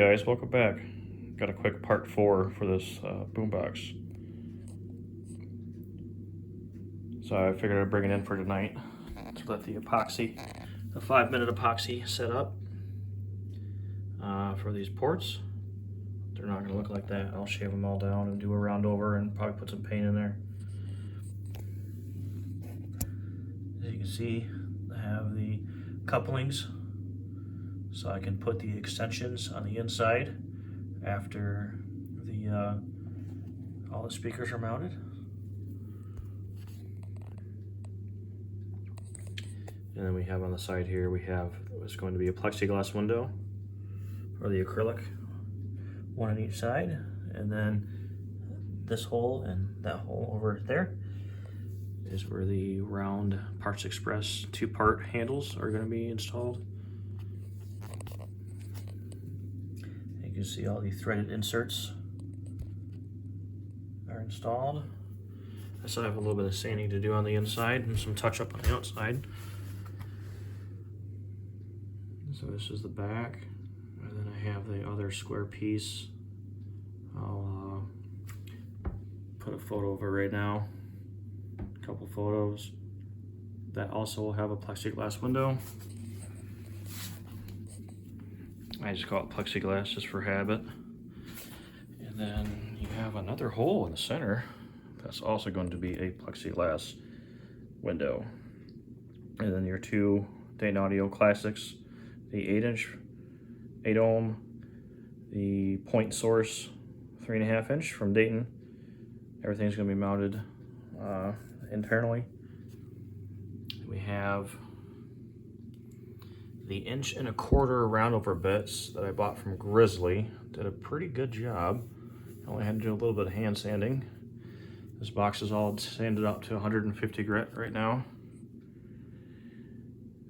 guys, welcome back. Got a quick part 4 for this boombox. So I figured I'd bring it in for tonight to let the 5-minute epoxy set up for these ports. They're not gonna look like that. I'll shave them all down and do a round over and probably put some paint in there. As you can see, I have the couplings, so I can put the extensions on the inside after the all the speakers are mounted. And then we have on the side here, we have what's going to be a plexiglass window, or the acrylic, one on each side, and then this hole and that hole over there is where the round Parts Express 2-part handles are going to be installed. You can see all the threaded inserts are installed. I still have a little bit of sanding to do on the inside and some touch up on the outside. So this is the back, and then I have the other square piece. I'll put a photo of it right now, a couple photos. That also will have a plexiglass window. I just call it plexiglass just for habit. And then you have another hole in the center that's also going to be a plexiglass window. And then your two Dayton Audio Classics, the 8-inch 8 ohm, the point source 3.5 inch from Dayton. Everything's going to be mounted internally. We have the 1.25 inch roundover bits that I bought from Grizzly. Did a pretty good job. I only had to do a little bit of hand sanding. This box is all sanded up to 150 grit right now.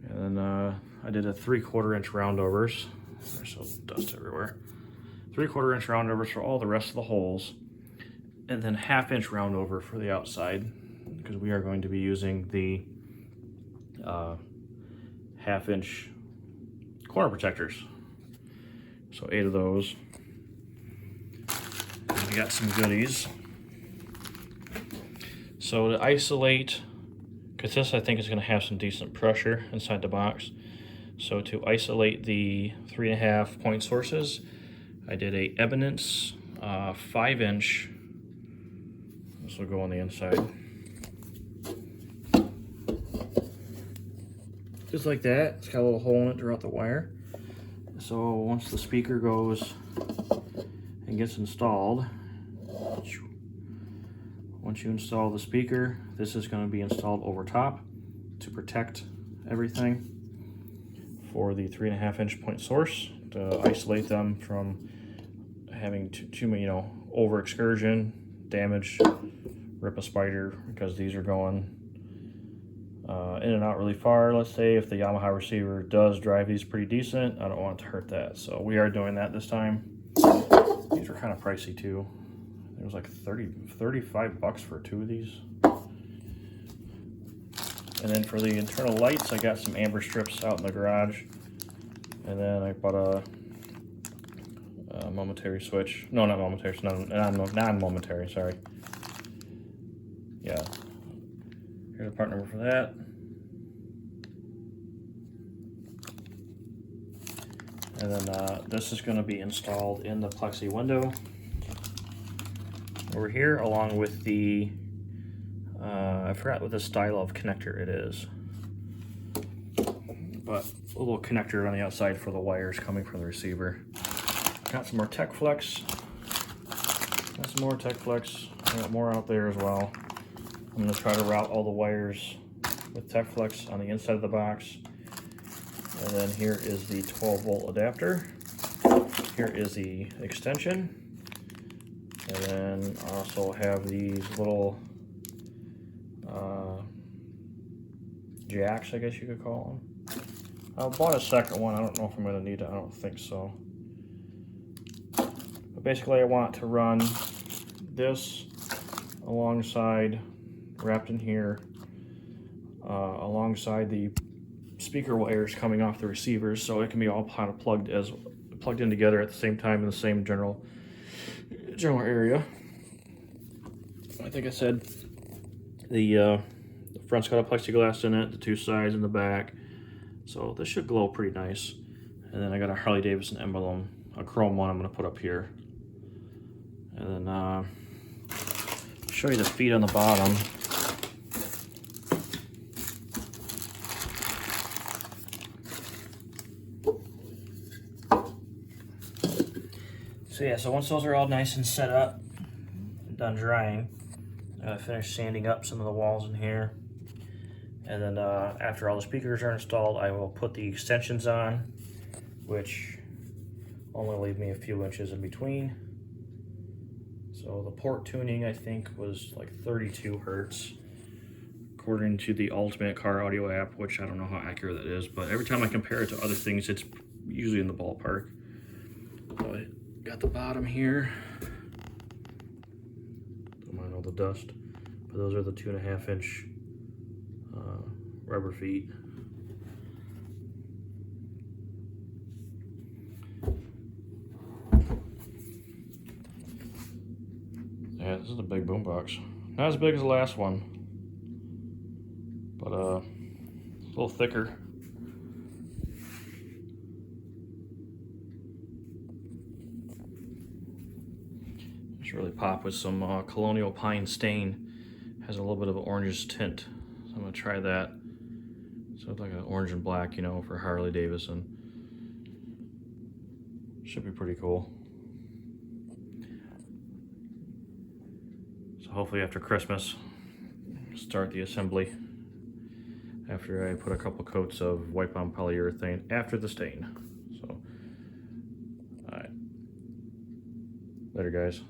And then I did a 3/4 inch roundovers. There's some dust everywhere. 3/4 inch roundovers for all the rest of the holes, and then 1/2 inch roundover for the outside, because we are going to be using the 1/2 inch corner protectors. So 8 of those. And we got some goodies. So to isolate, because this I think is going to have some decent pressure inside the box. So to isolate the 3.5 point sources, I did a Eminence 5-inch. This will go on the inside. Just like that. It's got a little hole in it to route the wire. So once the speaker goes and gets installed, once you install the speaker, this is going to be installed over top to protect everything for the 3.5 inch point source, to isolate them from having too many, over excursion, damage, rip a spider, because these are going in and out really far. Let's say if the Yamaha receiver does drive these pretty decent, I don't want it to hurt that. So we are doing that this time. These are kind of pricey too. It was like 35 bucks for 2 of these. And then for the internal lights, I got some amber strips out in the garage. And then I bought a momentary switch. No, not momentary, it's non-momentary, sorry. Yeah. Here's a part number for that. And then this is going to be installed in the plexi window over here, along with the I forgot what the style of connector it is, but a little connector on the outside for the wires coming from the receiver. Got some more Tech Flex. Got some more Tech Flex. I got more out there as well. I'm going to try to route all the wires with Tech Flex on the inside of the box. And then here is the 12-volt adapter. Here is the extension. And then I also have these little jacks, I guess you could call them. I bought a second one. I don't know if I'm going to need it. I don't think so. But basically I want to run this alongside, wrapped in here, alongside the speaker wires coming off the receivers, so it can be all kind of plugged plugged in together at the same time in the same general area. Like I said, the front's got a plexiglass in it, the two sides and the back, so this should glow pretty nice. And then I got a Harley Davidson emblem, a chrome one I'm going to put up here. And then show you the feet on the bottom. So yeah, so once those are all nice and set up, done drying, I finished sanding up some of the walls in here. And then after all the speakers are installed, I will put the extensions on, which only leave me a few inches in between. So the port tuning, I think, was like 32 hertz, according to the Ultimate Car Audio app, which I don't know how accurate that is, but every time I compare it to other things, it's usually in the ballpark. So I got the bottom here. Don't mind all the dust, but those are the 2.5 inch rubber feet. Yeah, this is a big boombox. Not as big as the last one, but it's a little thicker. It's really pop with some Colonial Pine stain. Has a little bit of an orangish tint, so I'm gonna try that. So it's like an orange and black, you know, for Harley Davidson. Should be pretty cool. So hopefully after Christmas, start the assembly after I put a couple coats of wipe on polyurethane after the stain. So, all right. Later, guys.